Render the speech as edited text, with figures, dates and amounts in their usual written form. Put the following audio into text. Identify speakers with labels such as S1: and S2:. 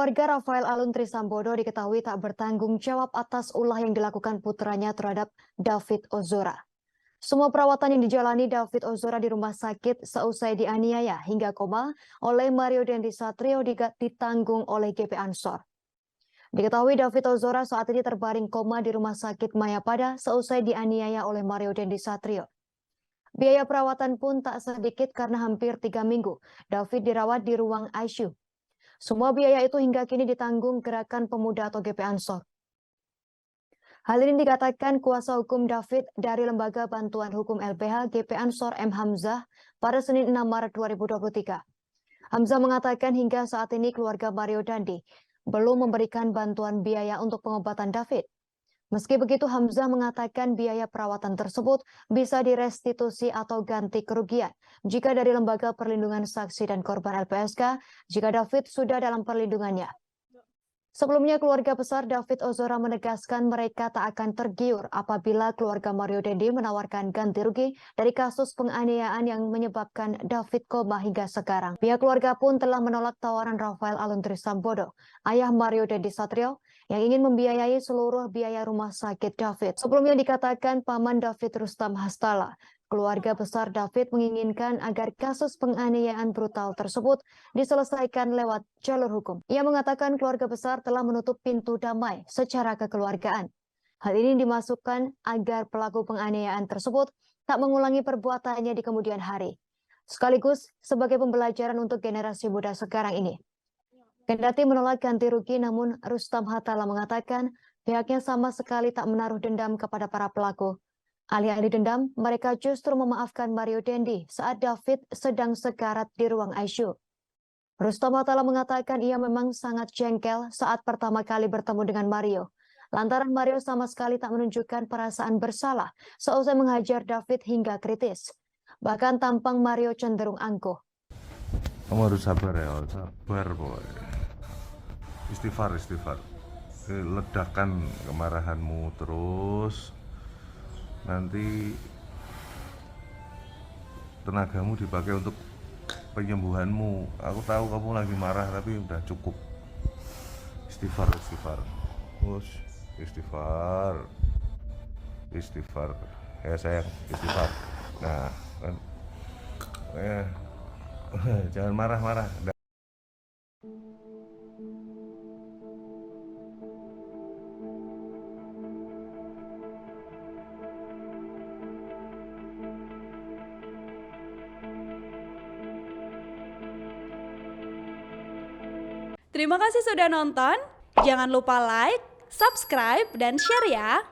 S1: Keluarga Rafael Alun Trisambodo diketahui tak bertanggung jawab atas ulah yang dilakukan putranya terhadap David Ozora. Semua perawatan yang dijalani David Ozora di rumah sakit seusai dianiaya hingga koma oleh Mario Dendi Satrio ditanggung oleh GP Ansor. Diketahui David Ozora saat ini terbaring koma di rumah sakit Mayapada seusai dianiaya oleh Mario Dendi Satrio. Biaya perawatan pun tak sedikit karena hampir 3 minggu David dirawat di ruang ICU. Semua biaya itu hingga kini ditanggung Gerakan Pemuda atau GP Ansor. Hal ini dikatakan kuasa hukum David dari Lembaga Bantuan Hukum LBH GP Ansor M. Hamzah pada Senin 6 Maret 2023. Hamzah mengatakan hingga saat ini keluarga Mario Dandi belum memberikan bantuan biaya untuk pengobatan David. Meski begitu, Hamzah mengatakan biaya perawatan tersebut bisa direstitusi atau ganti kerugian jika dari Lembaga Perlindungan Saksi dan Korban LPSK jika David sudah dalam perlindungannya. Sebelumnya, keluarga besar David Ozora menegaskan mereka tak akan tergiur apabila keluarga Mario Dendi menawarkan ganti rugi dari kasus penganiayaan yang menyebabkan David koma hingga sekarang. Pihak keluarga pun telah menolak tawaran Rafael Alun Trisambodo, ayah Mario Dendi Satrio, yang ingin membiayai seluruh biaya rumah sakit David. Sebelumnya dikatakan paman David Rustam Hastala, keluarga besar David menginginkan agar kasus penganiayaan brutal tersebut diselesaikan lewat jalur hukum. Ia mengatakan keluarga besar telah menutup pintu damai secara kekeluargaan. Hal ini dimasukkan agar pelaku penganiayaan tersebut tak mengulangi perbuatannya di kemudian hari. Sekaligus sebagai pembelajaran untuk generasi muda sekarang ini. Kendati menolak ganti rugi, namun Rustam Hatala mengatakan pihaknya sama sekali tak menaruh dendam kepada para pelaku. Alih-alih dendam, mereka justru memaafkan Mario Dendi saat David sedang sekarat di ruang ICU. Rustam Hatala mengatakan ia memang sangat jengkel saat pertama kali bertemu dengan Mario. Lantaran Mario sama sekali tak menunjukkan perasaan bersalah seusai menghajar David hingga kritis. Bahkan tampang Mario cenderung angkuh.
S2: Kamu harus sabar ya, sabar pokoknya. Istighfar. Ledakan kemarahanmu terus. Nanti tenagamu dipakai untuk penyembuhanmu. Aku tahu kamu lagi marah tapi udah cukup. Istighfar. Istighfar. Ya sayang, istighfar. Nah, kan. Jangan marah-marah.
S3: Terima kasih sudah nonton. Jangan lupa like, subscribe, dan share ya.